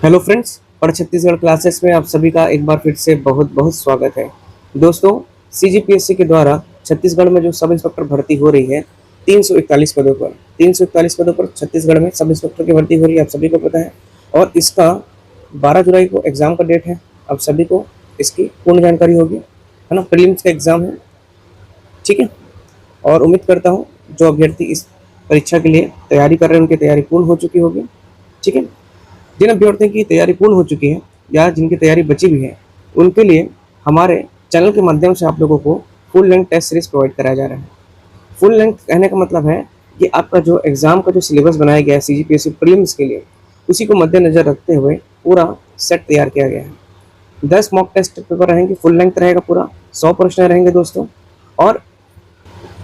Hello friends, पढ़ Chhattisgarh classes में आप सभी का एक बार फिर से बहुत बहुत स्वागत है। दोस्तों, सीजीपीएससी के द्वारा छत्तीसगढ़ में जो सब इंस्पेक्टर भर्ती हो रही है 341 पदों पर 341 पदों पर छत्तीसगढ़ में सब इंस्पेक्टर की भर्ती हो रही है, आप सभी को पता है। और इसका 12 जुलाई को एग्ज़ाम का डेट है, आप सभी को इसकी पूर्ण जानकारी होगी, है ना। प्रीलिम्स का एग्ज़ाम है, ठीक है। और उम्मीद करता हूँ जो अभ्यर्थी इस परीक्षा के लिए तैयारी कर रहे हैं उनकी तैयारी पूर्ण हो चुकी होगी, ठीक है। जिन अभ्यर्थियों की तैयारी पूर्ण हो चुकी है या जिनकी तैयारी बची हुई है उनके लिए हमारे चैनल के माध्यम से आप लोगों को full length test series provide कराया जा रहा है। फुल लेंथ कहने का मतलब है कि आपका जो एग्ज़ाम का जो सिलेबस बनाया गया है सीजीपीएससी प्रीलिम्स के लिए, उसी को मद्देनज़र रखते हुए पूरा सेट तैयार किया गया है। 10 मॉक टेस्ट पेपर रहेंगे, फुल लेंथ रहेगा पूरा, 100 प्रश्न रहेंगे दोस्तों। और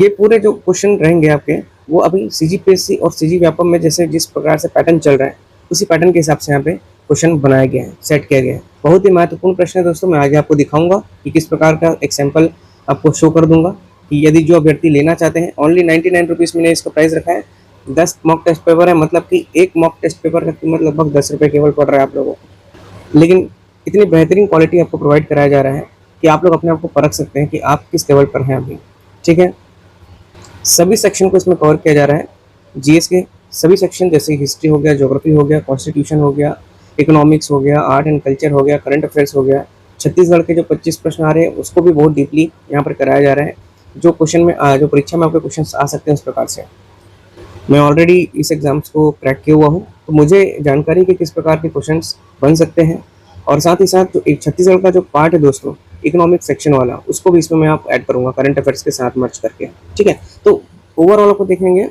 ये पूरे जो क्वेश्चन रहेंगे आपके वो अभी सीजीपीएससी और सीजी व्यापम में जैसे जिस प्रकार से पैटर्न चल रहा है उसी पैटर्न के हिसाब से यहाँ पे क्वेश्चन बनाया गया है, सेट किया गया है। बहुत ही महत्वपूर्ण प्रश्न है दोस्तों, मैं आगे आपको दिखाऊंगा कि किस प्रकार का एक सैंपल आपको शो कर दूंगा कि यदि जो अभ्यर्थी लेना चाहते हैं ओनली 99 रुपीज़ में इसका प्राइस रखा है। 10 मॉक टेस्ट पेपर है, मतलब कि एक मॉक टेस्ट पेपर का कीमत लगभग 10 रुपये केवल पड़ रहा है आप लोगों को, लेकिन इतनी बेहतरीन क्वालिटी आपको प्रोवाइड कराया जा रहा है कि आप लोग अपने आप को परख सकते हैं कि आप किस लेवल पर हैं अभी, ठीक है। सभी सेक्शन को इसमें कवर किया जा रहा है। जीएस के सभी सेक्शन जैसे हिस्ट्री हो गया, ज्योग्राफी हो गया, कॉन्स्टिट्यूशन हो गया, इकोनॉमिक्स हो गया, आर्ट एंड कल्चर हो गया, करंट अफेयर्स हो गया। छत्तीसगढ़ के जो 25 प्रश्न आ रहे हैं उसको भी बहुत डीपली यहाँ पर कराया जा रहा है। जो क्वेश्चन में जो परीक्षा में आपके क्वेश्चन आ सकते हैं उस प्रकार से मैं ऑलरेडी इस एग्जाम्स को क्रैक किया हुआ हूँ, तो मुझे जानकारी के किस प्रकार के क्वेश्चन बन सकते हैं। और साथ ही साथ जो एक छत्तीसगढ़ का जो पार्ट है दोस्तों इकोनॉमिक सेक्शन वाला, उसको भी इसमें मैं आप ऐड करूँगा करंट अफेयर्स के साथ मर्ज करके, ठीक है। तो ओवरऑल आपको देखेंगे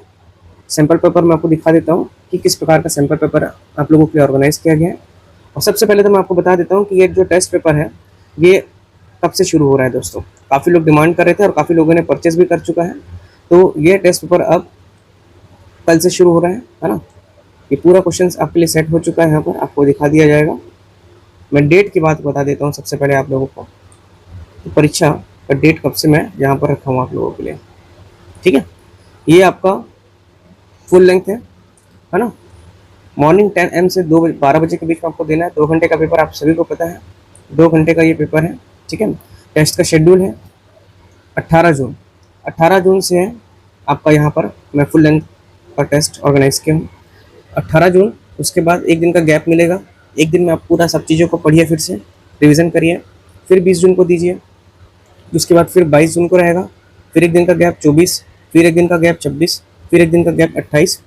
सैम्पल पेपर मैं आपको दिखा देता हूँ कि किस प्रकार का सैम्पल पेपर आप लोगों के लिए ऑर्गेनाइज किया गया है। और सबसे पहले तो मैं आपको बता देता हूँ कि ये जो टेस्ट पेपर है ये कब से शुरू हो रहा है दोस्तों। काफ़ी लोग डिमांड कर रहे थे और काफ़ी लोगों ने परचेज भी कर चुका है। तो ये टेस्ट पेपर अब कल से शुरू हो रहा है ना। ये पूरा क्वेश्चन आपके लिए सेट हो चुका है, यहाँ पर आपको दिखा दिया जाएगा। मैं डेट की बात बता देता हूँ सबसे पहले आप लोगों को, तो परीक्षा का डेट कब से मैं यहाँ पर रखा हूँ आप लोगों के लिए, ठीक है। ये आपका फुल लेंथ है ना। मॉर्निंग 10 AM से 12 बजे के बीच में आपको देना है। 2 घंटे का पेपर आप सभी को पता है, 2 घंटे का ये पेपर है, ठीक है। टेस्ट का शेड्यूल है 18 जून से है आपका यहाँ पर मैं फुल लेंथ का टेस्ट ऑर्गेनाइज किया हूँ 18 जून। उसके बाद एक दिन का गैप मिलेगा, एक दिन में आप पूरा सब चीज़ों को पढ़िए, फिर से रिविज़न करिए, फिर 20 जून को दीजिए। उसके बाद फिर 22 जून को रहेगा, फिर एक दिन का गैप 24, फिर एक दिन का गैप 26, फिर एक दिन का गैप 28,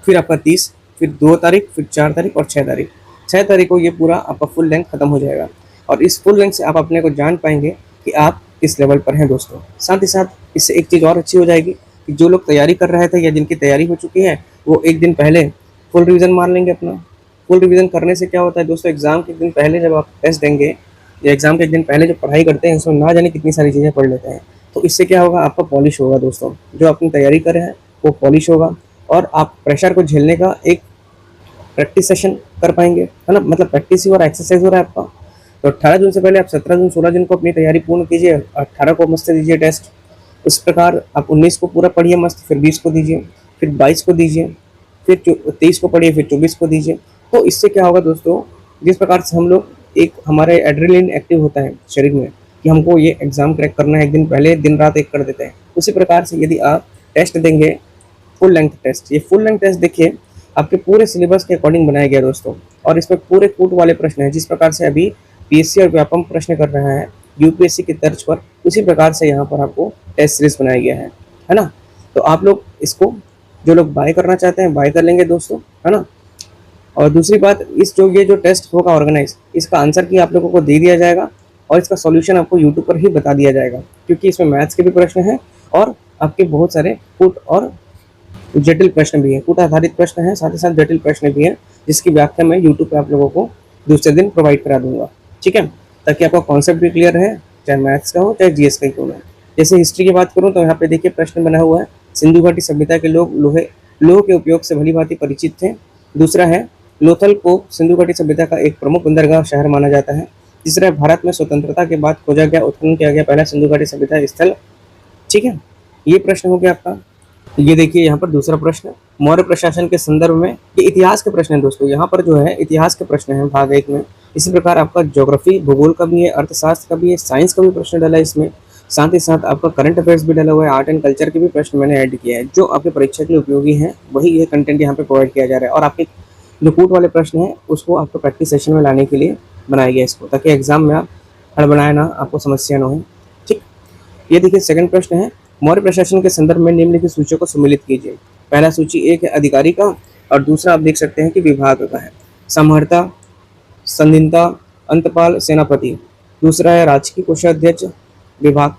फिर आपका 30, फिर 2 तारीख, फिर 4 तारीख और 6 तारीख। 6 तारीख को ये पूरा आपका फुल लेंथ खत्म हो जाएगा। और इस फुल लेंथ से आप अपने को जान पाएंगे कि आप किस लेवल पर हैं दोस्तों। साथ ही साथ इससे एक चीज़ और अच्छी हो जाएगी कि जो लोग तैयारी कर रहे थे या जिनकी तैयारी हो चुकी है वो एक दिन पहले फुल रिवीजन मार लेंगे अपना। फुल रिवीजन करने से क्या होता है दोस्तों, एग्ज़ाम के दिन पहले जब आप टेस्ट देंगे या एग्ज़ाम के एक दिन पहले जो पढ़ाई करते हैं उसमें ना जाने कितनी सारी चीज़ें पढ़ लेते हैं, तो इससे क्या होगा, आपका पॉलिश होगा दोस्तों। जो अपनी तैयारी कर रहे हैं वो पॉलिश होगा और आप प्रेशर को झेलने का एक प्रैक्टिस सेशन कर पाएंगे, है ना। मतलब प्रैक्टिस ही और एक्सरसाइज हो रहा है आपका। तो 18 जून से पहले आप 17 जून 16 जून को अपनी तैयारी पूर्ण कीजिए, 18 को मस्त दीजिए टेस्ट। उस प्रकार आप 19 को पूरा पढ़िए मस्त, फिर 20 को दीजिए, फिर 22 को दीजिए, फिर 23 को पढ़िए, फिर 24 को दीजिए। तो इससे क्या होगा दोस्तों, जिस प्रकार से हम लोग एक हमारे एड्रेनलिन एक्टिव होता है शरीर में कि हमको ये एग्ज़ाम क्रैक करना है, एक दिन पहले दिन रात एक कर देते हैं, उसी प्रकार से यदि आप टेस्ट देंगे फुल लेंथ टेस्ट, ये फुल लेंथ टेस्ट देखिए आपके पूरे सिलेबस के अकॉर्डिंग बनाया गया दोस्तों। और इसमें पूरे कूट वाले प्रश्न हैं, जिस प्रकार से अभी पीएससी और व्यापम प्रश्न कर रहा है यूपीएससी की तर्ज पर, उसी प्रकार से यहाँ पर आपको टेस्ट सीरीज बनाया गया है ना। तो आप लोग इसको जो लोग बाय करना चाहते हैं बाय कर लेंगे दोस्तों, है ना। और दूसरी बात, इस जो ये जो टेस्ट होगा ऑर्गेनाइज, इसका आंसर की आप लोगों को दे दिया जाएगा और इसका सॉल्यूशन आपको यूट्यूब पर ही बता दिया जाएगा, क्योंकि इसमें मैथ्स के भी प्रश्न हैं और आपके बहुत सारे कूट और जटिल प्रश्न भी हैं, कूट आधारित प्रश्न हैं, साथ ही साथ जटिल प्रश्न भी हैं, जिसकी व्याख्या मैं यूट्यूब पे आप लोगों को दूसरे दिन प्रोवाइड करा दूंगा, ठीक है। ताकि आपका कॉन्सेप्ट भी क्लियर रहे, चाहे मैथ्स का हो चाहे जीएस का ही क्यों ना। जैसे हिस्ट्री की बात करूँ तो यहाँ पे देखिए प्रश्न बना हुआ है, सिंधु घाटी सभ्यता के लोग लोह के उपयोग से भली भांति परिचित थे। दूसरा है, लोथल को सिंधु घाटी सभ्यता का एक प्रमुख बंदरगाह शहर माना जाता है। तीसरा है, भारत में स्वतंत्रता के बाद खोजा गया उत्खनन किया गया पहला सिंधु घाटी सभ्यता स्थल, ठीक है। ये प्रश्न हो गया आपका। ये देखिए यहाँ पर दूसरा प्रश्न, मौर्य प्रशासन के संदर्भ में, ये इतिहास के प्रश्न है दोस्तों। यहाँ पर जो है इतिहास के प्रश्न है भाग 1 में। इसी प्रकार आपका ज्योग्राफी भूगोल का भी है, अर्थशास्त्र का भी है, साइंस का भी प्रश्न डाला है इसमें। साथ ही साथ आपका करंट अफेयर्स भी डाला हुआ है, आर्ट एंड कल्चर के भी प्रश्न मैंने ऐड किया है। जो आपके परीक्षा के लिए उपयोगी है वही ये कंटेंट यहाँ पे प्रोवाइड किया जा रहा है। और आपके जो कूट वाले प्रश्न है उसको आपको प्रैक्टिस सेशन में लाने के लिए बनाया गया इसको, ताकि एग्जाम में आप हड़बड़ाए ना, आपको समस्या ना हो। ठीक, ये देखिए सेकंड प्रश्न है, मौर्य प्रशासन के संदर्भ में निम्नलिखित सूचियों को सम्मिलित कीजिए। पहला सूची एक है अधिकारी का, और दूसरा आप देख सकते हैं कि विभाग का है। समहर्ता, संदिग्धता, अंतपाल, सेनापति। दूसरा है राजकीय कोषाध्यक्ष विभाग,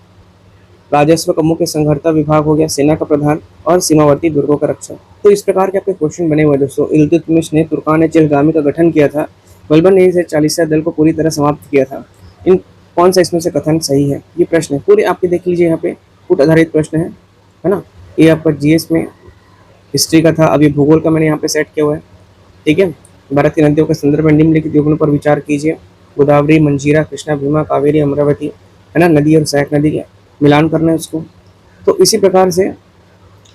राजस्व का मुख्य संहर्ता विभाग हो गया, सेना का प्रधान, और सीमावर्ती दुर्गों का रक्षक। तो इस प्रकार के आपके क्वेश्चन बने हुए दोस्तों। इल्तुतमिश ने तुर्कान चिलगामी का गठन किया था, बलबन ने इसे 40 दल को पूरी तरह समाप्त किया था। इन कौन सा इसमें से कथन सही है, ये प्रश्न है पूरे आपके देख लीजिए। यहाँ पे कूट आधारित प्रश्न है ना। ये आपका जीएस में हिस्ट्री का था, अभी भूगोल का मैंने यहाँ पे सेट किया हुआ है। ठीक है, भारत की नदियों के संदर्भ में निम्नलिखित युग्मों पर विचार कीजिए। गोदावरी, मंजीरा, कृष्णा, भीमा, कावेरी, अमरावती, है ना, नदी और सहायक नदी का मिलान करना है उसको। तो इसी प्रकार से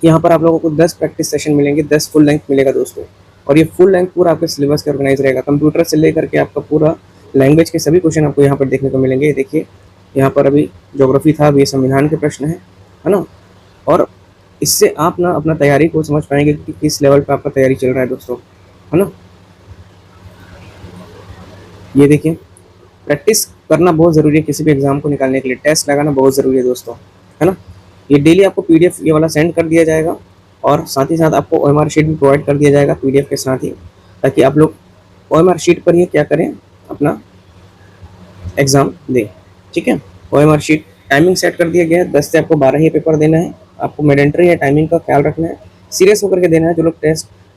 यहाँ पर आप लोगों को 10 प्रैक्टिस सेशन मिलेंगे, 10 फुल लेंथ मिलेगा दोस्तों। और ये फुल लेंथ पूरा आपके सिलेबस के ऑर्गेनाइज रहेगा, कंप्यूटर से लेकर के आपका पूरा लैंग्वेज के सभी क्वेश्चन आपको यहाँ पर देखने को मिलेंगे। देखिए यहाँ पर अभी ज्योग्राफी था, अभी संविधान के प्रश्न है ना। और इससे आप ना अपना तैयारी को समझ पाएंगे कि किस लेवल पे आपका तैयारी चल रहा है दोस्तों, है ना। ये देखिए प्रैक्टिस करना बहुत ज़रूरी है किसी भी एग्जाम को निकालने के लिए, टेस्ट लगाना बहुत ज़रूरी है दोस्तों, है ना। ये डेली आपको पीडीएफ ये वाला सेंड कर दिया जाएगा, और साथ ही साथ आपको ओएमआर शीट भी प्रोवाइड कर दिया जाएगा पीडीएफ के साथ ही, ताकि आप लोग ओएमआर शीट पर ही क्या करें, अपना एग्ज़ाम दें। ठीक है, ओएमआर शीट टाइमिंग सेट कर दिया गया है, 10 से आपको 12 ही पेपर देना है। आपको मैंडेटरी है, टाइमिंग का ख्याल रखना है, सीरियस होकर के देना है।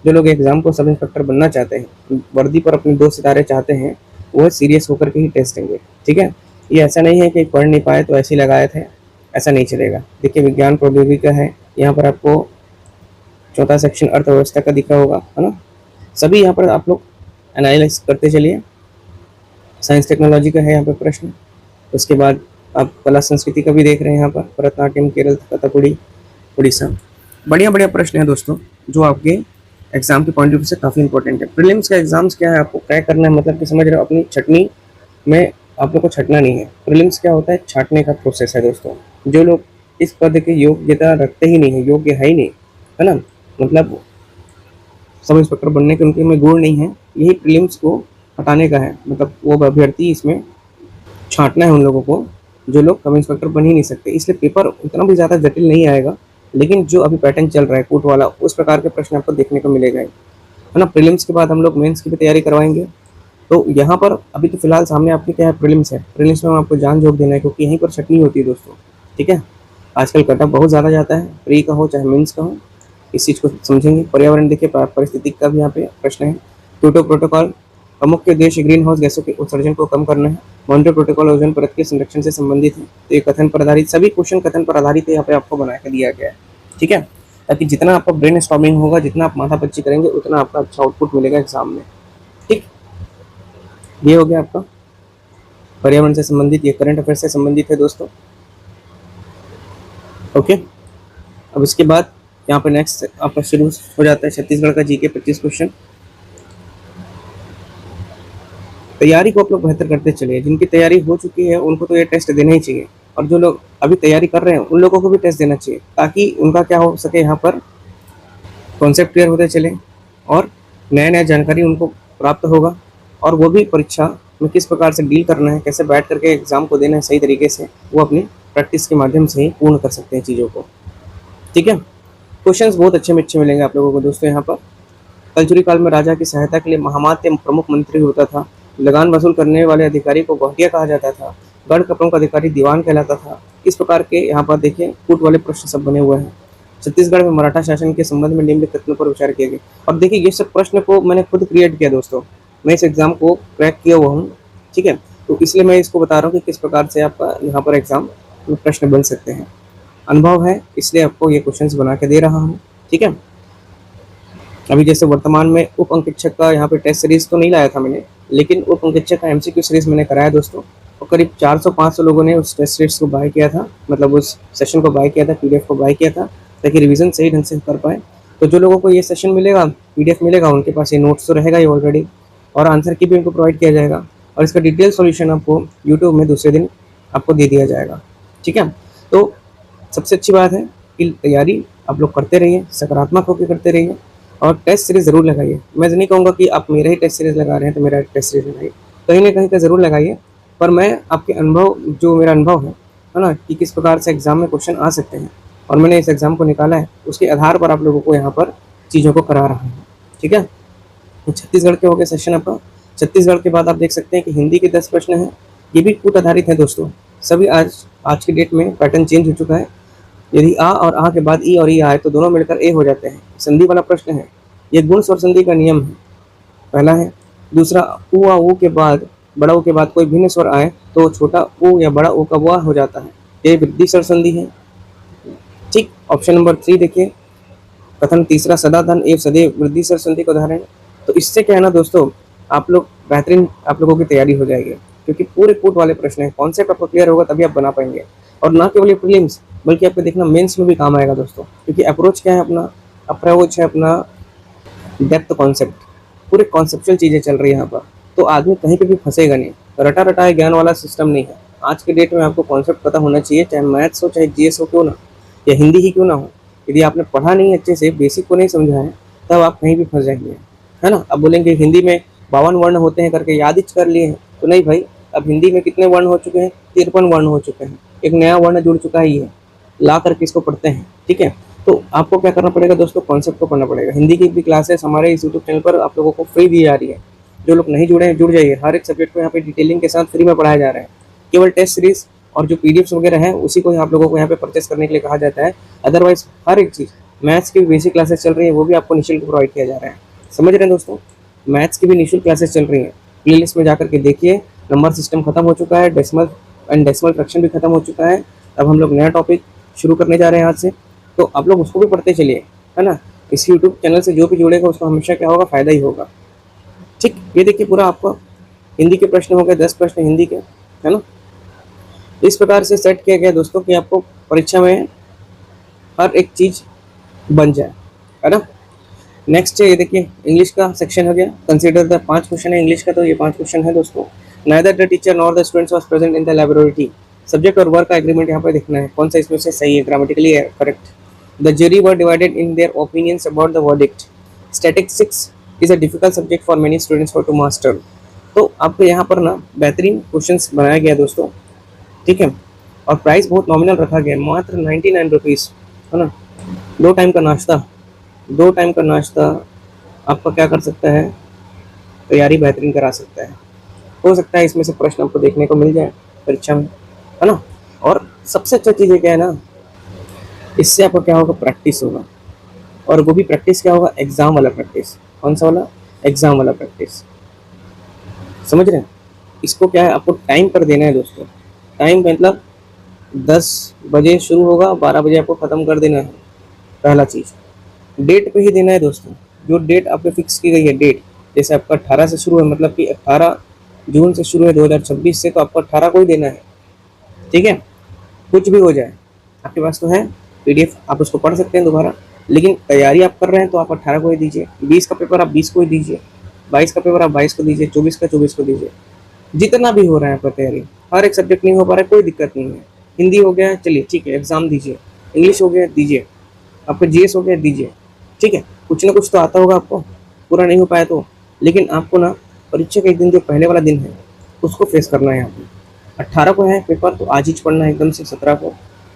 जो लोग एग्जाम को सब इंस्पेक्टर बनना चाहते हैं, वर्दी पर अपने 2 सितारे चाहते हैं, वो सीरियस होकर के ही टेस्ट देंगे। ठीक है, ये ऐसा नहीं है कि पढ़ नहीं पाए तो ऐसे ही लगाए थे, ऐसा नहीं चलेगा। देखिए विज्ञान प्रौद्योगिकी का है, यहाँ पर आपको चौथा सेक्शन अर्थव्यवस्था का दिखा होगा, है ना। सभी यहाँ पर आप लोग एनालाइज करते चलिए। साइंस टेक्नोलॉजी का है यहाँ पर प्रश्न, उसके बाद आप कला संस्कृति का भी देख रहे हैं यहाँ पर, भरतनाट्यम, केरल, कथकली, उड़ीसा। बढ़िया बढ़िया प्रश्न है दोस्तों, जो आपके एग्जाम के पॉइंट ऑफ व्यू से काफ़ी इंपॉर्टेंट है। प्रीलिम्स का एग्जाम्स क्या है, आपको क्रैक करना है, मतलब कि समझ रहे हो, अपनी छटनी में आप लोग को छटना नहीं है। प्रीलिम्स क्या होता है, छाटने का प्रोसेस है दोस्तों। जो लोग इस पद की योग्यता रखते ही नहीं है, योग्य है ही नहीं, है ना, मतलब सब इंस्पेक्टर बनने के उनके में गुण नहीं है, यही प्रीलिम्स को हटाने का है। मतलब वो अभ्यर्थी इसमें छांटना है उन लोगों को जो लोग सब इंस्पेक्टर बन ही नहीं सकते। इसलिए पेपर उतना भी ज़्यादा जटिल नहीं आएगा, लेकिन जो अभी पैटर्न चल रहा है कूट वाला, उस प्रकार के प्रश्न आपको देखने को मिलेगा, है ना। प्रीलिम्स के बाद हम लोग मेंस की भी तैयारी करवाएंगे। तो यहाँ पर अभी तो फिलहाल सामने आपके क्या है, प्रीलिम्स है। प्रीलिम्स में आपको जान झोंक देना है, क्योंकि यहीं पर छटनी होती है दोस्तों। ठीक है, आजकल कटअप बहुत ज़्यादा जाता है, प्री का हो चाहे मेंस का हो, इस चीज़ को समझेंगे। पर्यावरण देखिए, पारिस्थितिक का भी यहाँ पे प्रश्न है। क्योटो प्रोटोकॉल का मुख्य उद्देश्य ग्रीन हाउस गैसों के उत्सर्जन को कम करना है। मॉन्ट्रियल प्रोटोकॉल ओजोन परत के संरक्षण से संबंधित है। तो ये कथन पर आधारित, सभी क्वेश्चन कथन पर आधारित यहाँ पे आपको बना के दिया गया है। ठीक है, ताकि जितना आपका ब्रेन स्टॉर्मिंग होगा, जितना आप माथापच्ची करेंगे, उतना आपका अच्छा आउटपुट मिलेगा एग्जाम में। ठीक, ये हो गया आपका पर्यावरण से संबंधित, ये करंट अफेयर से संबंधित है दोस्तों। ओके, अब इसके बाद यहाँ पर नेक्स्ट आपका शुरू हो जाता है छत्तीसगढ़ का जीके 25 क्वेश्चन। तैयारी को आप लोग बेहतर करते चलिए। जिनकी तैयारी हो चुकी है उनको तो ये टेस्ट देना ही चाहिए, और जो लोग अभी तैयारी कर रहे हैं उन लोगों को भी टेस्ट देना चाहिए, ताकि उनका क्या हो सके, यहाँ पर कॉन्सेप्ट क्लियर होते चले और नया नया जानकारी उनको प्राप्त होगा, और वो भी परीक्षा में किस प्रकार से डील करना है, कैसे बैठ करके एग्जाम को देना है सही तरीके से, वो अपनी प्रैक्टिस के माध्यम से ही पूर्ण कर सकते हैं चीज़ों को। ठीक है, क्वेश्चंस बहुत अच्छे में अच्छे मिलेंगे आप लोगों को दोस्तों। यहाँ पर कलचुरी काल में राजा की सहायता के लिए महामात्य प्रमुख मंत्री होता था। लगान वसूल करने वाले अधिकारी को गौटिया कहा जाता था। गढ़ का प्रमुख अधिकारी दीवान कहलाता था। इस प्रकार के यहाँ पर देखिए कूट वाले प्रश्न सब बने हुए हैं। छत्तीसगढ़ में मराठा शासन के संबंध में निम्नलिखित कथनों पर विचार किया गया। अब देखिए ये सब प्रश्न को मैंने खुद क्रिएट किया दोस्तों, मैं इस एग्जाम को क्रैक किया हुआ हूँ। ठीक है, तो इसलिए मैं इसको बता रहा हूँ कि किस प्रकार से आपका यहाँ पर एग्जाम में प्रश्न बन सकते हैं। अनुभव है इसलिए आपको ये क्वेश्चंस बना के दे रहा हूँ। ठीक है, अभी जैसे वर्तमान में उप अंकेक्षक का यहाँ पे टेस्ट सीरीज तो नहीं लाया था मैंने, लेकिन उप अंकेक्षक का एमसीक्यू सीरीज मैंने कराया दोस्तों, और करीब 400-500 लोगों ने उस टेस्ट सीरीज को बाय किया था, मतलब उस सेशन को बाय किया था, पीडीएफ को बाय किया था, ताकि रिवीजन सही ढंग से कर पाए। तो जो लोगों को ये सेशन मिलेगा, पीडीएफ मिलेगा, उनके पास ये नोट्स तो रहेगा ही ऑलरेडी, और आंसर की भी उनको प्रोवाइड किया जाएगा, और इसका डिटेल सॉल्यूशन आपको यूट्यूब में दूसरे दिन आपको दे दिया जाएगा। ठीक है, तो सबसे अच्छी बात है कि तैयारी आप लोग करते रहिए, सकारात्मक होकर करते रहिए, और टेस्ट सीरीज ज़रूर लगाइए। मैं नहीं कहूँगा कि आप मेरा ही टेस्ट सीरीज लगा रहे हैं तो मेरा टेस्ट सीरीज लगाइए, कहीं ना कहीं का ज़रूर लगाइए, पर मैं आपके अनुभव, जो मेरा अनुभव है ना, कि किस प्रकार से एग्ज़ाम में क्वेश्चन आ सकते हैं और मैंने इस एग्ज़ाम को निकाला है, उसके आधार पर आप लोगों को यहाँ पर चीज़ों को करा रहा हूँ। ठीक है, तो छत्तीसगढ़ के हो गए सेशन आपका। छत्तीसगढ़ के बाद आप देख सकते हैं कि हिंदी के 10 प्रश्न हैं, ये भी कूट आधारित हैं दोस्तों। सभी आज की डेट में पैटर्न चेंज हो चुका है। यदि आ और आ के बाद ई और ई आए तो दोनों मिलकर ए हो जाते हैं। संधि वाला प्रश्न है, ये गुण स्वर संधि का नियम है, पहला है। दूसरा, ऊ आ ऊ के बाद, बड़ा ऊ के बाद कोई भिन्न स्वर आए तो छोटा ऊ या बड़ा ऊ का वा हो जाता है, ये वृद्धि स्वर संधि है। ठीक, ऑप्शन नंबर 3 देखिए, कथन तीसरा, सदा धन एवं सदैव वृद्धि स्वर संधि का उदाहरण। तो इससे क्या है ना दोस्तों, आप लोग बेहतरीन, आप लोगों की तैयारी हो जाएगी, क्योंकि पूरे कूट वाले प्रश्न हैं। कॉन्सेप्ट आपको क्लियर होगा तभी आप बना पाएंगे, और ना केवल ये प्रीलिम्स बल्कि आपको देखना मेंस में भी काम आएगा दोस्तों, क्योंकि अप्रोच क्या है अपना, अप्रोच है अपना डेप्थ कॉन्सेप्ट, पूरे कॉन्सेप्चुअल चीज़ें चल रही है यहाँ पर, तो आदमी कहीं पे भी फंसेगा नहीं। रटा रटाए ज्ञान वाला सिस्टम नहीं है। आज के डेट में आपको कॉन्सेप्ट पता होना चाहिए, चाहे मैथ्स हो चाहे जीएस हो क्यों ना, या हिंदी ही क्यों ना हो। यदि आपने पढ़ा नहीं अच्छे से, बेसिक को नहीं समझा है, तब आप कहीं भी फंस जाएंगे, है ना। अब बोलेंगे हिंदी में 52 वर्ण होते हैं करके याद ही कर लिए हैं, तो नहीं भाई, अब हिंदी में कितने वर्ण हो चुके हैं, 53 वर्ण हो चुके हैं, एक नया वर्ण जुड़ चुका है, ये ला करके इसको पढ़ते हैं। ठीक है, तो आपको क्या करना पड़ेगा दोस्तों, कॉन्सेप्ट को पढ़ना पड़ेगा। हिंदी की भी क्लासेस हमारे इस यूट्यूब चैनल पर आप लोगों को फ्री दी जा रही है। जो लोग नहीं जुड़े हैं, जुड़ जाइए। हर एक सब्जेक्ट को यहाँ पे डिटेलिंग के साथ फ्री में पढ़ाया जा रहा है। केवल टेस्ट सीरीज और जो पीडीएफ्स वगैरह हैं उसी को आप लोगों को यहाँ पे परचेस करने के लिए कहा जाता है। अदरवाइज हर एक चीज़, मैथ्स की बेसिक क्लासेस चल रही है, वो भी आपको निःशुल्क प्रोवाइड किया जा रहा है। समझ रहे हैं दोस्तों, मैथ्स की भी निःशुल्क क्लासेस चल रही हैं। प्ले लिस्ट में जाकर के देखिए, नंबर सिस्टम खत्म हो चुका है, डेसिमल एंड डेसिमल फ्रैक्शन भी खत्म हो चुका है। अब हम लोग नया टॉपिक शुरू करने जा रहे हैं आज से, तो आप लोग उसको भी पढ़ते चलिए, है ना। इस यूट्यूब चैनल से जो भी जुड़ेगा उसको हमेशा क्या होगा, फायदा ही होगा। ठीक, ये देखिए पूरा आपका हिंदी के प्रश्न हो गए, 10 प्रश्न हिंदी के, है ना। इस प्रकार से सेट किया गया दोस्तों कि आपको परीक्षा में हर एक चीज बन जाए, है ना। नेक्स्ट है, ये देखिए इंग्लिश का सेक्शन हो गया। कंसीडर द 5 क्वेश्चन है इंग्लिश का, तो ये 5 क्वेश्चन है दोस्तों। Neither the teacher nor the students was present in the laboratory. Subject और वर्क का एग्रीमेंट यहाँ पर देखना है, कौन सा इसमें से सही है, grammatically correct. The jury were divided in their opinions about the verdict. Statistics is a difficult subject for many students for to master. तो आपको यहाँ पर ना बेहतरीन क्वेश्चंस बनाया गया दोस्तों, ठीक है। और प्राइस बहुत नॉमिनल रखा गया, मात्र 99 रुपीज़, है ना। 2 टाइम का नाश्ता, 2 टाइम का नाश्ता आपका क्या कर सकता है, तैयारी बेहतरीन करा सकता है। हो सकता है इसमें से प्रश्न आपको देखने को मिल जाए परीक्षा में, है ना। और सबसे अच्छा चीज़ क्या है ना, इससे आपको क्या होगा, प्रैक्टिस होगा। और वो भी प्रैक्टिस क्या होगा, एग्जाम वाला प्रैक्टिस। कौन सा वाला, एग्जाम वाला प्रैक्टिस। समझ रहे हैं, इसको क्या है, आपको टाइम पर देना है दोस्तों। टाइम मतलब 10 बजे शुरू होगा, 12 बजे आपको ख़त्म कर देना है। पहला चीज़, डेट पे ही देना है दोस्तों। जो डेट आप पे फिक्स की गई है, डेट जैसे आपका 18 से शुरू है, मतलब कि 18 जून से शुरू है 2026 से, तो आपको 18 को ही देना है। ठीक है, कुछ भी हो जाए, आपके पास तो है पीडीएफ, आप उसको पढ़ सकते हैं दोबारा, लेकिन तैयारी आप कर रहे हैं तो आप 18 को ही दीजिए। 20 का पेपर आप 20 को ही दीजिए, 22 का पेपर आप 22 को दीजिए, 24 का 24 को दीजिए। जितना भी हो रहा है आपका तैयारी, हर एक सब्जेक्ट नहीं हो पा रहा है, कोई दिक्कत नहीं है। हिंदी हो गया, चलिए ठीक है, एग्जाम दीजिए। इंग्लिश हो गया, दीजिए। आपका जीएस हो गया, दीजिए। ठीक है, कुछ ना कुछ तो आता होगा आपको, पूरा नहीं हो पाया तो। लेकिन आपको ना परीक्षा के एक दिन, जो पहले वाला दिन है, उसको फेस करना है। यहाँ पे 18 को है पेपर, तो आज ही पढ़ना है एकदम से। 17 को,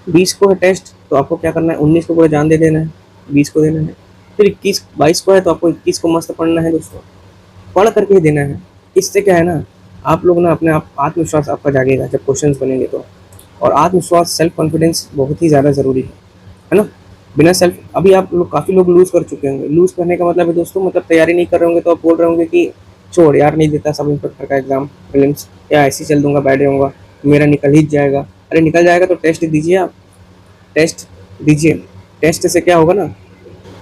20 को है टेस्ट, तो आपको क्या करना है, 19 को पूरा जान दे देना है, 20 को देना है। फिर 22 को है, तो आपको 21 को मस्त पढ़ना है दोस्तों, पढ़ करके ही देना है। इससे क्या है ना, आप लोग ना अपने आप आत्मविश्वास आपका जागेगा जब क्वेश्चंस बनेंगे तो। और आत्मविश्वास, सेल्फ कॉन्फिडेंस बहुत ही ज़्यादा ज़रूरी है ना। बिना सेल्फ, अभी आप लोग काफ़ी लोग लूज़ कर चुके होंगे। लूज़ करने का मतलब है दोस्तों, मतलब तैयारी नहीं कर रहे होंगे तो आप बोल रहे होंगे कि छोड़ यार, नहीं देता सब इंस्पेक्टर का एग्जाम, प्रीलिम्स, या ऐसे ही चल दूंगा, बैठ जाऊँगा, मेरा निकल ही जाएगा। अरे निकल जाएगा तो टेस्ट दीजिए, आप टेस्ट दीजिए। टेस्ट से क्या होगा ना,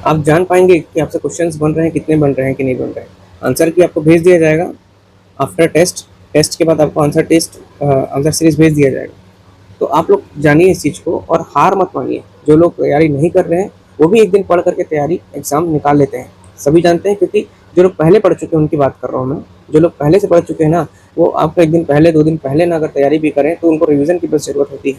आप जान पाएंगे कि आपसे क्वेश्चंस बन रहे हैं, कितने बन रहे हैं कि नहीं बन रहे हैं। आंसर की आपको भेज दिया जाएगा आफ्टर टेस्ट। टेस्ट के बाद आपको आंसर सीरीज भेज दिया जाएगा। तो आप लोग जानिए इस चीज़ को और हार मत मानिए। जो लोग तैयारी नहीं कर रहे हैं वो भी एक दिन पढ़ करके तैयारी एग्ज़ाम निकाल लेते हैं। सभी जानते हैं, क्योंकि जो लोग पहले पढ़ चुके हैं उनकी बात कर रहा हूँ मैं। जो लोग पहले से पढ़ चुके हैं ना, वो आपको एक दिन पहले 2 दिन पहले ना अगर तैयारी भी करें तो उनको रिवीजन की बस ज़रूरत होती है,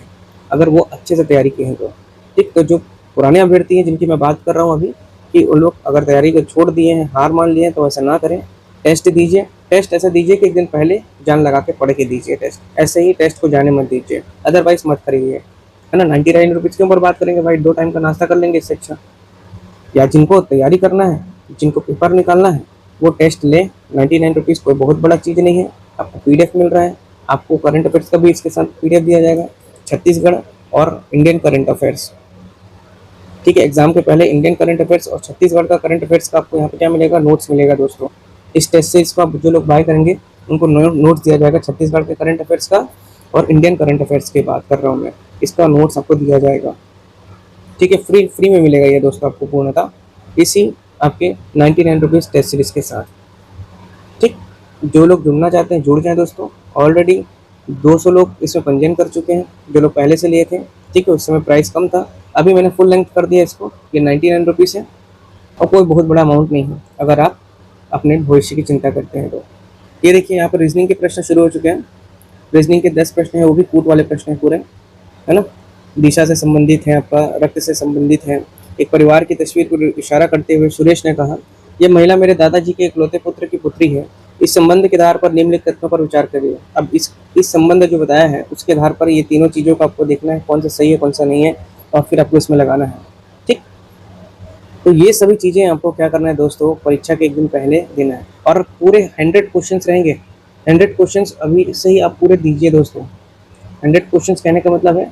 अगर वो अच्छे से तैयारी किए हैं तो। ठीक, तो जो पुराने अभ्यर्थी हैं जिनकी मैं बात कर रहा हूँ अभी, कि उन लोग अगर तैयारी को छोड़ दिए हैं, हार मान लिए हैं, तो ऐसा ना करें। टेस्ट दीजिए, टेस्ट ऐसा दीजिए कि एक दिन पहले जान लगा के पढ़ के दीजिए टेस्ट, ऐसे ही टेस्ट को जाने मत दीजिए, अदरवाइज मत करिए, है ना। 99 रुपीज़ के ऊपर बात करेंगे भाई, 2 टाइम का नाश्ता कर लेंगे इससे अच्छा। या जिनको तैयारी करना है, जिनको पेपर निकालना है, वो टेस्ट लें। 99 रुपीज़ कोई बहुत बड़ा चीज़ नहीं है, आपको PDF मिल रहा है, आपको करंट अफेयर्स का भी इसके साथ PDF दिया जाएगा, छत्तीसगढ़ और इंडियन करंट अफेयर्स। ठीक है, एग्जाम के पहले इंडियन करंट अफेयर्स और छत्तीसगढ़ का करंट अफेयर्स का आपको यहाँ पे क्या मिलेगा, नोट्स मिलेगा दोस्तों। इस टेस्ट से इसको आप जो लोग बाय करेंगे उनको नोट्स दिया जाएगा, छत्तीसगढ़ के करंट अफेयर्स का और इंडियन करंट अफेयर्स की बात कर रहा हूँ मैं, इसका नोट्स आपको दिया जाएगा। ठीक है, फ्री में मिलेगा ये दोस्तों आपको पूर्णतः, इसी आपके 99 रुपीज़ टेस्ट सीरीज के साथ। ठीक, जो लोग जुड़ना चाहते हैं जुड़ जाएं दोस्तों। ऑलरेडी 200 लोग इसमें पंजीयन कर चुके हैं, जो लोग पहले से लिए थे। ठीक है, उस समय प्राइस कम था, अभी मैंने फुल लेंथ कर दिया इसको, ये 99 रुपीज़ है और कोई बहुत बड़ा अमाउंट नहीं है अगर आप अपने भविष्य की चिंता करते हैं तो। ये देखिए यहाँ पर रीजनिंग के प्रश्न शुरू हो चुके हैं। रीजनिंग के 10 प्रश्न हैं, वो भी कूट वाले प्रश्न हैं पूरे, है ना। दिशा से संबंधित है, आपका रक्त से संबंधित है। एक परिवार की तस्वीर को इशारा करते हुए सुरेश ने कहा, यह महिला मेरे दादाजी के इकलौते पुत्र की पुत्री है। इस संबंध के आधार पर निम्नलिखित तथ्यों पर विचार करिए। अब इस संबंध जो बताया है उसके आधार पर ये तीनों चीज़ों को आपको देखना है, कौन सा सही है कौन सा नहीं है, और फिर आपको इसमें लगाना है। ठीक, तो ये सभी चीज़ें आपको क्या करना है दोस्तों, परीक्षा के एक दिन पहले देना है। और पूरे 100 क्वेश्चन रहेंगे, 100 क्वेश्चन अभी से ही आप पूरे दीजिए दोस्तों। 100 क्वेश्चन कहने का मतलब है,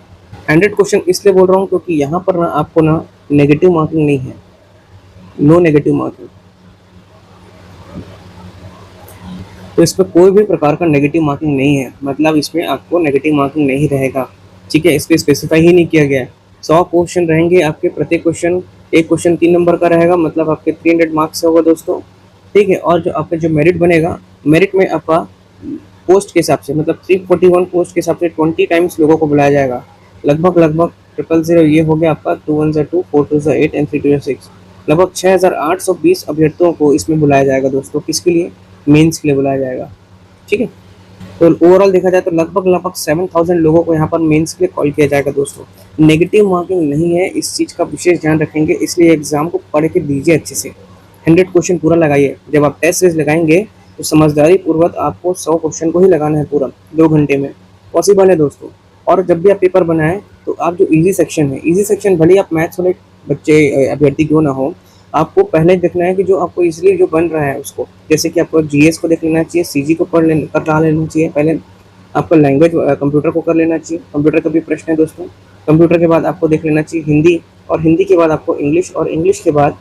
100 क्वेश्चन इसलिए बोल रहा हूँ क्योंकि यहाँ पर ना आपको ना नेगेटिव मार्किंग नहीं है, नो नेगेटिव मार्किंग। तो इसमें कोई भी प्रकार का नेगेटिव मार्किंग नहीं है, मतलब इसमें आपको नेगेटिव मार्किंग नहीं रहेगा। ठीक है, इस पर स्पेसिफाई ही नहीं किया गया है। 100 क्वेश्चन रहेंगे आपके, प्रत्येक क्वेश्चन, एक क्वेश्चन 3 नंबर का रहेगा, मतलब आपके 300 मार्क्स होगा दोस्तों। ठीक है, और जो आपका जो मेरिट बनेगा, मेरिट में आपका पोस्ट के हिसाब से, मतलब 341 पोस्ट के हिसाब से 20 टाइम्स लोगों को बुलाया जाएगा। लगभग 000, ये हो गया आपका 2 1 2 4 2 8 एंड 3 2 6, लगभग 6820 अभ्यर्थियों को इसमें बुलाया जाएगा दोस्तों। किसके लिए, मेंस के लिए बुलाया जाएगा। ठीक है, तो ओवरऑल देखा जाए तो लगभग 7000 लोगों को यहाँ पर मेंस के लिए कॉल किया जाएगा दोस्तों। नेगेटिव मार्किंग नहीं है, इस चीज़ का विशेष ध्यान रखेंगे, इसलिए एग्जाम को पढ़ के दीजिए अच्छे से। 100 क्वेश्चन पूरा लगाइए। जब आप टेस्ट सीरीज लगाएंगे तो समझदारी पूर्वक आपको 100 क्वेश्चन को ही लगाना है पूरा 2 घंटे में, पॉसिबल है दोस्तों। और जब भी आप पेपर बनाएं तो आप जो इजी सेक्शन है, इजी सेक्शन भले आप मैथ्स वाले बच्चे अभ्यर्थी क्यों ना हो, आपको पहले देखना है कि जो आपको इसलिए जो बन रहा है उसको, जैसे कि आपको GS को देख लेना चाहिए, CG को कर लेना चाहिए, पहले आपको लैंग्वेज कंप्यूटर को कर लेना चाहिए, कंप्यूटर का भी प्रश्न है दोस्तों। कंप्यूटर के बाद आपको देख लेना चाहिए हिंदी, और हिंदी के बाद आपको इंग्लिश, और इंग्लिश के बाद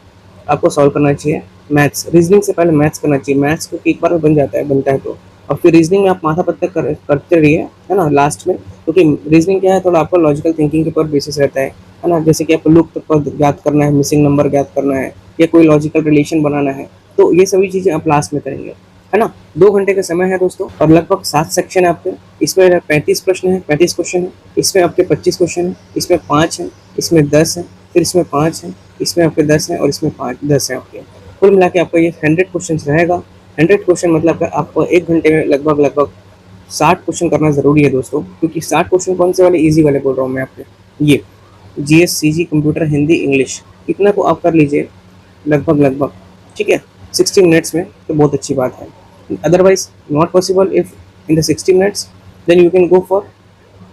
आपको सॉल्व करना चाहिए मैथ्स। रीजनिंग से पहले मैथ्स करना चाहिए, मैथ्स क्योंकि एक बार में बनता है तो, और फिर रीजनिंग में आप माथा पत्थर करते रहिए, है ना, लास्ट में। क्योंकि रीजनिंग क्या है, थोड़ा आपको लॉजिकल थिंकिंग के ऊपर बेसिस रहता है ना। जैसे कि आपको लुप्त पद ज्ञात करना है, मिसिंग नंबर ज्ञात करना है, या कोई लॉजिकल रिलेशन बनाना है, तो ये सभी चीज़ें आप लास्ट में करेंगे, है ना। 2 घंटे का समय है दोस्तों, और लगभग 7 सेक्शन है आपके। इसमें 35 प्रश्न है, 35 क्वेश्चन है, इसमें आपके 25 क्वेश्चन है, इसमें 5 है, इसमें 10 है, फिर इसमें 5 है, इसमें आपके 10 है, और इसमें 10 है आपके। कुल मिला के आपका ये 100 क्वेश्चन रहेगा। 100 क्वेश्चन मतलब आपको 1 घंटे में लगभग 60 क्वेश्चन करना ज़रूरी है दोस्तों, क्योंकि 60 क्वेश्चन कौन से वाले, ईजी वाले बोल रहा हूँ मैं आपके, ये GS CG computer Hindi English, इतना को आप कर लीजिए लगभग। ठीक है, 60 मिनट्स में, तो बहुत अच्छी बात है। Otherwise not possible if in the 60 minutes, then you can go for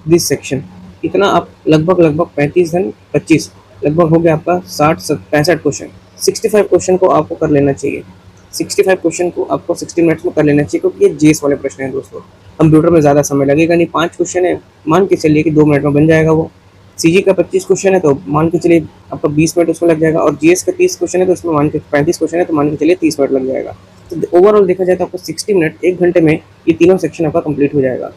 this section. इतना आप लगभग 35 धन 25, लगभग हो गया आपका 65 क्वेश्चन। 65 क्वेश्चन को आपको कर लेना चाहिए, 65 क्वेश्चन को आपको 60 मिनट्स में कर लेना चाहिए, क्योंकि ये GS वाले प्रश्न हैं दोस्तों। कंप्यूटर में ज़्यादा समय लगेगा नहीं, 5 क्वेश्चन है, मान के चलिए कि 2 मिनट में बन जाएगा वो। CG का 25 क्वेश्चन है तो मान के चलिए आपका 20 मिनट उसमें लग जाएगा, और GS का 30 क्वेश्चन है तो उसमें मान के 35 क्वेश्चन है तो मान के चलिए 30 मिनट लग जाएगा। तो ओवरऑल देखा जाए तो आपको 60 मिनट, 1 घंटे में ये तीनों सेक्शन आपका कंप्लीट हो जाएगा।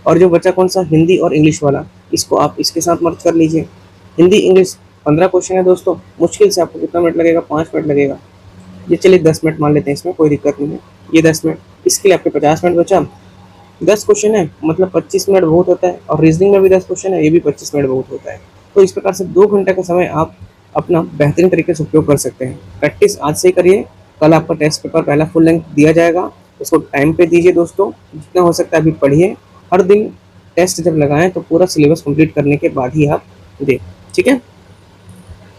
और जो बचा कौन सा, हिंदी और इंग्लिश वाला, इसको आप इसके साथ मर्ज कर लीजिए। हिंदी इंग्लिश 15 क्वेश्चन है दोस्तों, मुश्किल से आपको कितना मिनट लगेगा, 5 मिनट लगेगा। ये चलिए 10 मिनट मान लेते हैं, इसमें कोई दिक्कत नहीं है, ये 10 मिनट, इसके लिए आपके 50 मिनट बचा। 10 क्वेश्चन है मतलब 25 मिनट बहुत होता है, और रीजनिंग में भी 10 क्वेश्चन है, ये भी 25 मिनट बहुत होता है। तो इस प्रकार से 2 घंटे का समय आप अपना बेहतरीन तरीके से उपयोग कर सकते हैं। प्रैक्टिस आज से ही करिए, कल आपका टेस्ट पेपर पहला फुल लेंथ दिया जाएगा, उसको टाइम पे दीजिए दोस्तों, जितना हो सकता है अभी पढ़िए। हर दिन टेस्ट जब लगाएं तो पूरा सिलेबस कंप्लीट करने के बाद ही आप दें, ठीक है।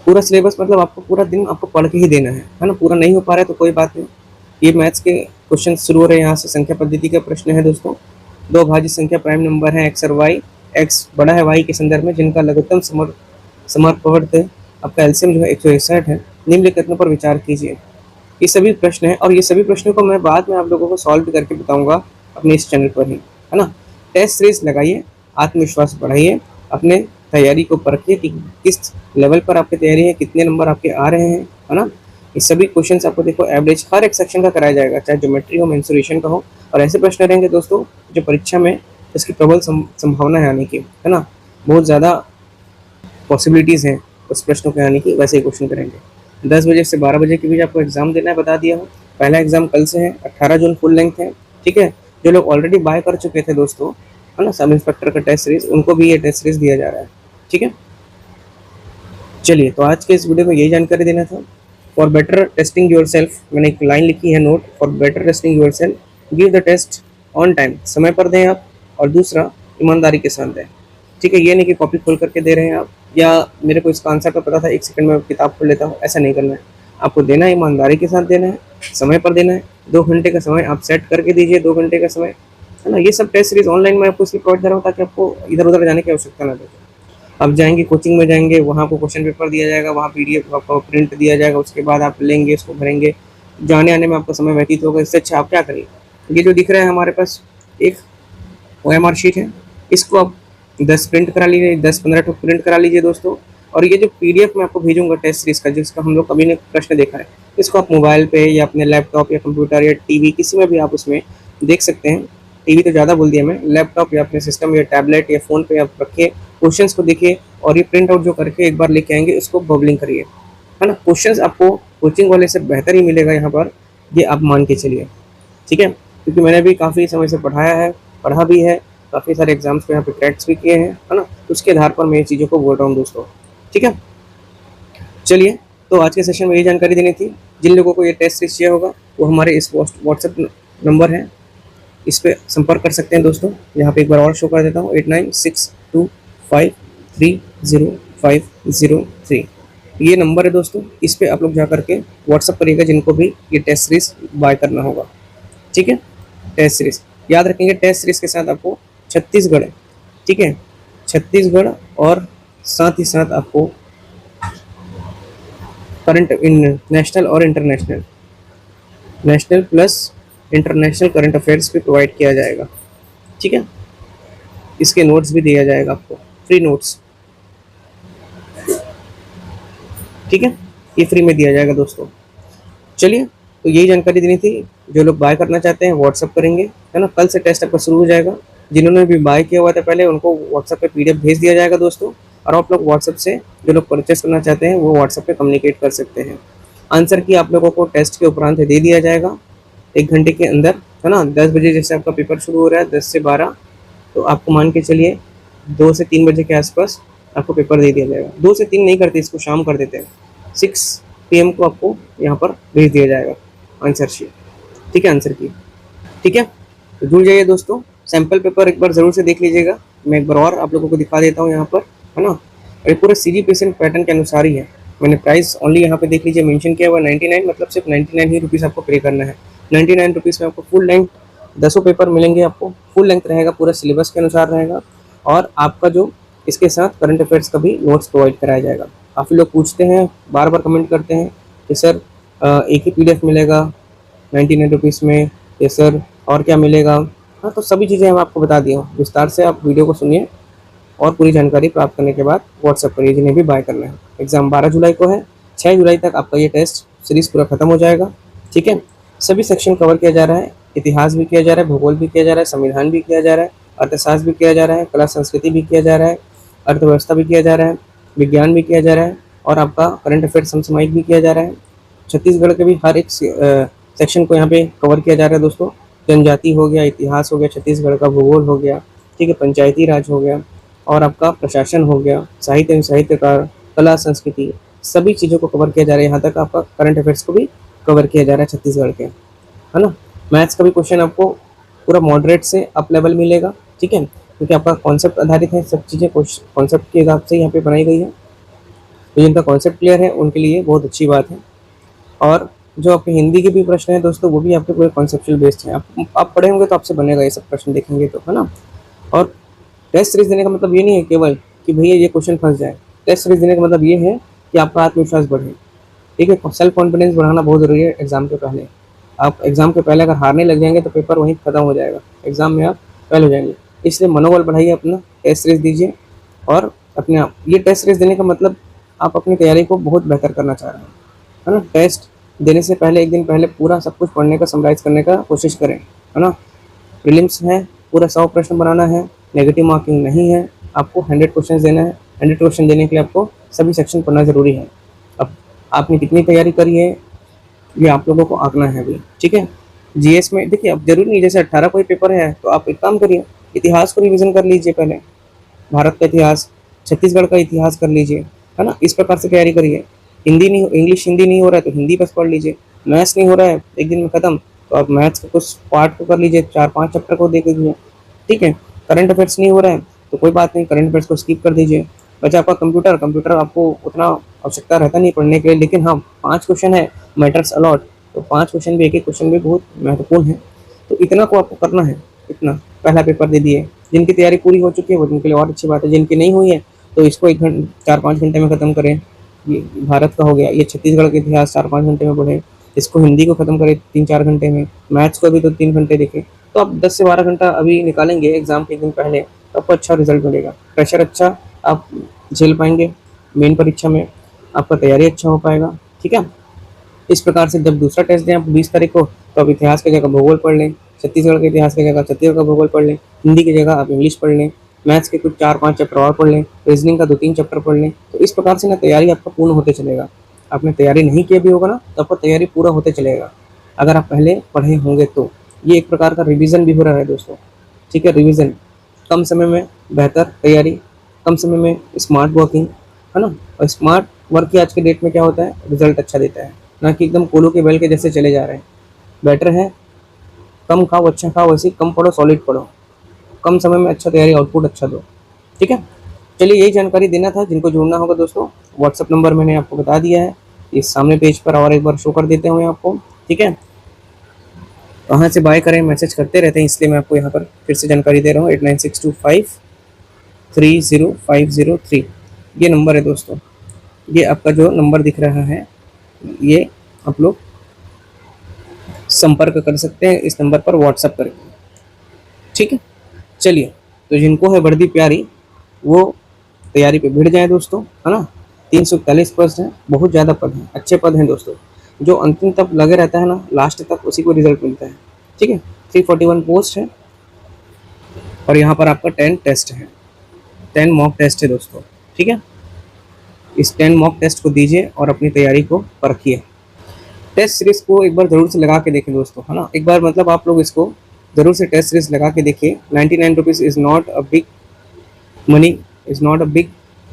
पूरा सिलेबस मतलब आपको पूरा दिन आपको पढ़ के ही देना है ना। पूरा नहीं हो पा रहा है तो कोई बात नहीं, ये मैथ्स के क्वेश्चन शुरू हो रहे हैं, यहाँ से संख्या पद्धति का प्रश्न है दोस्तों। दो भाज्य संख्या प्राइम नंबर है एक्स और वाई, एक्स बड़ा है वाई के संदर्भ में, जिनका लघुत्तम समर्पवर्त आपका एलसीएम जो है 161 है, निम्नलिखित पर विचार कीजिए। ये सभी प्रश्न हैं और ये सभी प्रश्नों को मैं बाद में आप लोगों को सॉल्व करके बताऊंगा अपने इस चैनल पर ही, है ना। टेस्ट सीरीज लगाइए, आत्मविश्वास बढ़ाइए, अपने तैयारी को परखिए कि किस लेवल पर आपकी तैयारी है, कितने नंबर आपके आ रहे हैं, है ना। ये सभी क्वेश्चंस आपको देखो एवरेज हर एक सेक्शन का कराया जाएगा, चाहे ज्योमेट्री हो, मेंसुरेशन का हो, और ऐसे प्रश्न रहेंगे दोस्तों जो परीक्षा में इसकी प्रबल संभावना है आने की, है ना। बहुत ज़्यादा पॉसिबिलिटीज़ हैं उस प्रश्नों के आने की, वैसे ही क्वेश्चन करेंगे। 10 बजे से 12 बजे के बीच आपको एग्जाम देना है, बता दिया हूँ। पहला एग्जाम कल से है, 18 जून फुल लेंथ है, ठीक है। जो लोग ऑलरेडी बाय कर चुके थे दोस्तों, है ना, सब इंस्पेक्टर का टेस्ट सीरीज, उनको भी ये टेस्ट सीरीज दिया जा रहा है, ठीक है। चलिए, तो आज के इस वीडियो में यही जानकारी देना था। For better testing yourself, मैंने एक लाइन लिखी है note, for better testing yourself give the test on time, समय पर दें आप, और दूसरा ईमानदारी के साथ दें, ठीक है। ये नहीं कि कॉपी खोल करके दे रहे हैं आप, या मेरे को इसका आंसर तो पता था 1 सेकंड में किताब खोल लेता हूँ, ऐसा नहीं करना है। आपको देना है, ईमानदारी के साथ देना है, समय पर देना है। 2 घंटे का समय आप सेट करके दीजिए, 2 घंटे का समय, है ना। ये सब टेस्ट सीरीज ऑनलाइन में आपको इसलिए प्रोवाइड कर रहा हूँ ताकि आपको इधर उधर जाने की आवश्यकता ना पड़े। आप जाएंगे कोचिंग में जाएंगे, वहाँ आपको क्वेश्चन पेपर दिया जाएगा, वहाँ पीडीएफ आपको प्रिंट दिया जाएगा, उसके बाद आप लेंगे, उसको भरेंगे, जाने आने में आपका समय व्यतीत होगा। इससे अच्छा आप क्या करिए, ये जो दिख रहा है हमारे पास एक OMR शीट है, इसको आप 10 प्रिंट करा लीजिए, 10-15 ठो प्रिंट करा लीजिए दोस्तों। और ये जो PDF मैं आपको भेजूंगा टेस्ट सीरीज का, जिसका हम लोग कभी ने प्रश्न देखा है, इसको आप मोबाइल पे या अपने लैपटॉप या कंप्यूटर या टीवी किसी में भी आप उसमें देख सकते हैं। टीवी तो ज़्यादा बोल दिया मैं, लैपटॉप या अपने सिस्टम या टैबलेट या फ़ोन पे आप रखिए, क्वेश्चंस को देखिए, और ये प्रिंट आउट जो करके एक बार लेके आएंगे उसको बबलिंग करिए, है ना। क्वेश्चंस आपको कोचिंग वाले से बेहतर ही मिलेगा यहाँ पर, ये आप मान के चलिए, ठीक है। क्योंकि मैंने भी काफ़ी समय से पढ़ाया है, पढ़ा भी है, काफ़ी सारे एग्जाम्स को यहाँ पे क्रैक्स भी किए हैं, है ना। तो उसके आधार पर मैं ये चीज़ों को बोल रहा हूँ दोस्तों, ठीक है। चलिए, तो आज के सेशन में ये जानकारी देनी थी। जिन लोगों को ये टेस्ट सीरीज चाहिए होगा वो हमारे इस व्हाट्सएप नंबर है, इस पर संपर्क कर सकते हैं दोस्तों। यहाँ पे एक बार और शो कर देता हूँ, 8962530503, ये नंबर है दोस्तों। इस पे आप लोग जा करके व्हाट्सअप करिएगा जिनको भी ये टेस्ट सीरीज बाय करना होगा, ठीक है। टेस्ट सीरीज याद रखेंगे, टेस्ट सीरीज के साथ आपको छत्तीसगढ़, ठीक है, छत्तीसगढ़, और साथ ही साथ आपको करंट इन नेशनल और international, national plus international current affairs भी प्रोवाइड किया जाएगा, ठीक है। इसके नोट्स भी दिया जाएगा आपको, फ्री नोट्स, ठीक है, ये फ्री में दिया जाएगा दोस्तों। चलिए, तो यही जानकारी देनी थी। जो लोग बाय करना चाहते हैं व्हाट्सअप करेंगे, है ना। कल से टेस्ट आपका शुरू हो जाएगा। जिन्होंने भी बाय किया हुआ था पहले, उनको व्हाट्सअप पे PDF भेज दिया जाएगा दोस्तों, और आप लोग व्हाट्सअप से जो लोग परचेस करना चाहते हैं वो व्हाट्सअप पे कम्युनिकेट कर सकते हैं। आंसर की आप लोगों को टेस्ट के उपरांत दे दिया जाएगा 1 घंटे के अंदर, है ना। 10 बजे जैसे आपका पेपर शुरू हो रहा है, 10 से 12, तो आपको मान के चलिए 2 से 3 बजे के आसपास आपको पेपर दे दिया जाएगा। 2 से 3 नहीं करते, इसको शाम कर देते हैं, 6 PM को आपको यहाँ पर भेज दिया जाएगा आंसर शीट, ठीक है, आंसर की, ठीक है। तो जुड़ जाइए दोस्तों, सैम्पल पेपर एक बार ज़रूर से देख लीजिएगा। मैं एक बार और आप लोगों को दिखा देता हूँ यहाँ पर, है ना। ये पूरे CGPSC पैटर्न के अनुसार ही है। मैंने प्राइस ओनली यहाँ पे देख लीजिए मेंशन किया हुआ 99, मतलब सिर्फ 99 ही रुपीज़ आपको पे करना है। 99 रुपीज़ में आपको फुल लेंथ 10 पेपर मिलेंगे, आपको फुल लेंथ रहेगा, पूरा सिलेबस के अनुसार रहेगा, और आपका जो इसके साथ करंट अफेयर्स का भी नोट्स प्रोवाइड कराया जाएगा। काफ़ी लोग पूछते हैं, बार बार कमेंट करते हैं कि सर एक ही PDF मिलेगा 99 रुपीज़ में, ये सर और क्या मिलेगा। हाँ, तो सभी चीज़ें हम आपको बता दिए, विस्तार से आप वीडियो को सुनिए, और पूरी जानकारी प्राप्त करने के बाद व्हाट्सएप करिए जिन्हें भी बाय करना है। एग्ज़ाम 12 जुलाई को है, 6 जुलाई तक आपका ये टेस्ट सीरीज़ पूरा खत्म हो जाएगा, ठीक है। सभी सेक्शन कवर किया जा रहा है, इतिहास भी किया जा रहा है, भूगोल भी किया जा रहा है, संविधान भी किया जा रहा है, अर्थशास्त्र भी किया जा रहा है, कला संस्कृति भी किया जा रहा है, अर्थव्यवस्था भी किया जा रहा है, विज्ञान भी किया जा रहा है, और आपका करंट अफेयर्स समसामयिक भी किया जा रहा है। छत्तीसगढ़ के भी हर एक सेक्शन को यहाँ पे कवर किया जा रहा है दोस्तों। जनजाति हो गया, इतिहास हो गया, छत्तीसगढ़ का भूगोल हो गया, ठीक है, पंचायती राज हो गया, और आपका प्रशासन हो गया, साहित्य एवं साहित्यकार, कला संस्कृति, सभी चीज़ों को कवर किया जा रहा है, यहाँ तक आपका करंट अफेयर्स को भी कवर किया जा रहा है छत्तीसगढ़ के, है ना। मैथ्स का भी क्वेश्चन आपको पूरा मॉडरेट से अप लेवल मिलेगा, ठीक है, क्योंकि आपका कॉन्सेप्ट आधारित है, सब चीज़ें कॉन्सेप्ट के हिसाब से यहाँ पे बनाई गई है। तो जिनका कॉन्सेप्ट क्लियर है उनके लिए बहुत अच्छी बात है। और जो आपके हिंदी के भी प्रश्न हैं दोस्तों, वो भी आपके पूरे कॉन्सेप्चुअल बेस्ड हैं। आप पढ़े होंगे तो आपसे बनेगा ये सब प्रश्न देखेंगे तो, है ना। और टेस्ट सीरीज देने का मतलब ये नहीं है केवल कि भैया ये क्वेश्चन फंस जाए। टेस्ट सीरीज देने का मतलब ये है कि आपका आत्मविश्वास बढ़े, ठीक है। सेल्फ कॉन्फिडेंस बढ़ाना बहुत ज़रूरी है एग्जाम के पहले। आप एग्जाम के पहले अगर हारने लग जाएंगे तो पेपर वहीं खत्म हो जाएगा, एग्जाम में आप फेल हो जाएंगे। इसलिए मनोबल बढ़ाइए अपना, टेस्ट सीरीज दीजिए। और अपने आप ये टेस्ट सीरीज देने का मतलब आप अपनी तैयारी को बहुत बेहतर करना चाह रहे हैं, है ना। टेस्ट देने से पहले एक दिन पहले पूरा सब कुछ पढ़ने का, समराइज करने का कोशिश करें, है ना। प्रीलिम्स है, पूरा 100 प्रश्न बनाना है, नेगेटिव मार्किंग नहीं है, आपको 100 क्वेश्चन देना है। 100 क्वेश्चन देने के लिए आपको सभी सेक्शन पढ़ना ज़रूरी है। अब आपने कितनी तैयारी करी है ये आप लोगों को आंकना है अभी, ठीक है। जीएस में देखिए, अब जरूरी नहीं जैसे 18 कोई पेपर है तो आप एक काम करिए, इतिहास को रिविजन कर लीजिए पहले, भारत का इतिहास, छत्तीसगढ़ का इतिहास कर लीजिए, है ना। इस प्रकार से तैयारी करिए। हिंदी नहीं, इंग्लिश हिंदी नहीं हो रहा है तो हिंदी बस पढ़ लीजिए। मैथ्स नहीं हो रहा है एक दिन में ख़त्म, तो आप मैथ्स के कुछ पार्ट को कर लीजिए, 4-5 चैप्टर को देख लीजिए, ठीक है। करंट अफेयर्स नहीं हो रहा है तो कोई बात नहीं, करंट अफेयर्स को स्किप कर दीजिए। बचा आपका कंप्यूटर आपको उतना आवश्यकता रहता नहीं पढ़ने के लिए, लेकिन हाँ 5 क्वेश्चन है, मैटर्स अलॉट, तो 5 क्वेश्चन भी, एक एक क्वेश्चन भी बहुत महत्वपूर्ण है। तो इतना को आपको करना है, इतना पहला पेपर दे दिए। जिनकी तैयारी पूरी हो चुकी है वो जिनके लिए और अच्छी बात है, जिनकी नहीं हुई है तो इसको 4-5 घंटे में ख़त्म करें। ये भारत का हो गया, ये छत्तीसगढ़ का इतिहास 4-5 घंटे में पढ़ें, इसको हिंदी को ख़त्म करें 3-4 घंटे में, मैथ्स को भी तो 3 घंटे देखें। तो आप 10 से 12 घंटा अभी निकालेंगे एग्जाम के एक दिन पहले तो आपको अच्छा रिजल्ट मिलेगा, प्रेशर अच्छा आप झेल पाएंगे, मेन परीक्षा में आपका तैयारी अच्छा हो पाएगा, ठीक है। इस प्रकार से जब दूसरा टेस्ट दें आप 20 तारीख को, तो आप इतिहास की जगह भूगोल पढ़ लें, छत्तीसगढ़ के इतिहास की जगह छत्तीसगढ़ का भूगोल पढ़ लें, हिंदी की जगह आप इंग्लिश पढ़ लें, मैथ्स के कुछ 4-5 चैप्टर और पढ़ लें, रीजनिंग का 2-3 चैप्टर पढ़ लें। तो इस प्रकार से ना तैयारी आपका पूर्ण होते चलेगा। आपने तैयारी नहीं किया भी होगा ना तो आपका तैयारी पूरा होते चलेगा, अगर आप पहले पढ़े होंगे तो। ये एक प्रकार का रिविज़न भी हो रहा है दोस्तों, ठीक है। रिविज़न, कम समय में बेहतर तैयारी, कम समय में स्मार्ट वर्किंग, है ना। और स्मार्ट वर्क की आज के डेट में क्या होता है, रिजल्ट अच्छा देता है, ना कि एकदम कोलू के बेल के जैसे चले जा रहे हैं। बेटर है कम खाओ अच्छा खाओ, वैसे कम पढ़ो सॉलिड पढ़ो, कम समय में अच्छा तैयारी आउटपुट अच्छा दो, ठीक है। चलिए यही जानकारी देना था। जिनको जुड़ना होगा दोस्तों, व्हाट्सअप नंबर मैंने आपको बता दिया है, इस सामने पेज पर और एक बार शो कर देते हुए आपको, ठीक है। कहाँ से बाय करें, मैसेज करते रहते हैं इसलिए मैं आपको यहाँ पर फिर से जानकारी दे रहा हूँ। 8962530503 ये नंबर है दोस्तों। ये आपका जो नंबर दिख रहा है ये आप लोग संपर्क कर सकते हैं इस नंबर पर व्हाट्सअप करके, ठीक है। चलिए, तो जिनको है वर्दी प्यारी वो तैयारी पे भिड़ जाए दोस्तों, है ना। 341 पद हैं, बहुत ज़्यादा पद हैं, अच्छे पद हैं दोस्तों। जो अंतिम तक लगे रहता है ना, लास्ट तक उसी को रिजल्ट मिलता है, ठीक है। 341 पोस्ट है और यहाँ पर आपका 10 टेस्ट है, 10 मॉक टेस्ट है दोस्तों, ठीक है। इस 10 मॉक टेस्ट को दीजिए और अपनी तैयारी को परखिए। टेस्ट सीरीज को एक बार ज़रूर से लगा के देखें दोस्तों, है ना। एक बार मतलब आप लोग इसको ज़रूर से टेस्ट सीरीज लगा के देखिए। 99 rupees is not a big money, is not a big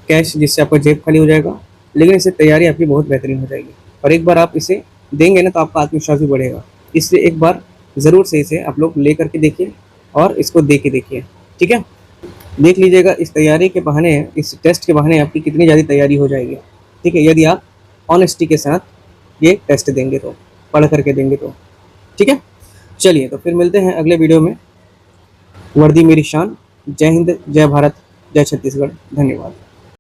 cash जिससे आपका जेब खाली हो जाएगा, लेकिन इससे तैयारी आपकी बहुत बेहतरीन हो जाएगी। और एक बार आप इसे देंगे ना तो आपका आत्मविश्वास भी बढ़ेगा। इसलिए एक बार ज़रूर से इसे आप लोग ले करके देखिए और इसको दे के देखिए, ठीक है। देख लीजिएगा इस तैयारी के बहाने, इस टेस्ट के बहाने आपकी कितनी ज़्यादा तैयारी हो जाएगी, ठीक है, यदि आप ऑनेस्टी के साथ ये टेस्ट देंगे तो, पढ़ करके देंगे तो, ठीक है। चलिए, तो फिर मिलते हैं अगले वीडियो में। वर्दी मेरी शान। जय हिंद, जय भारत, जय छत्तीसगढ़। धन्यवाद।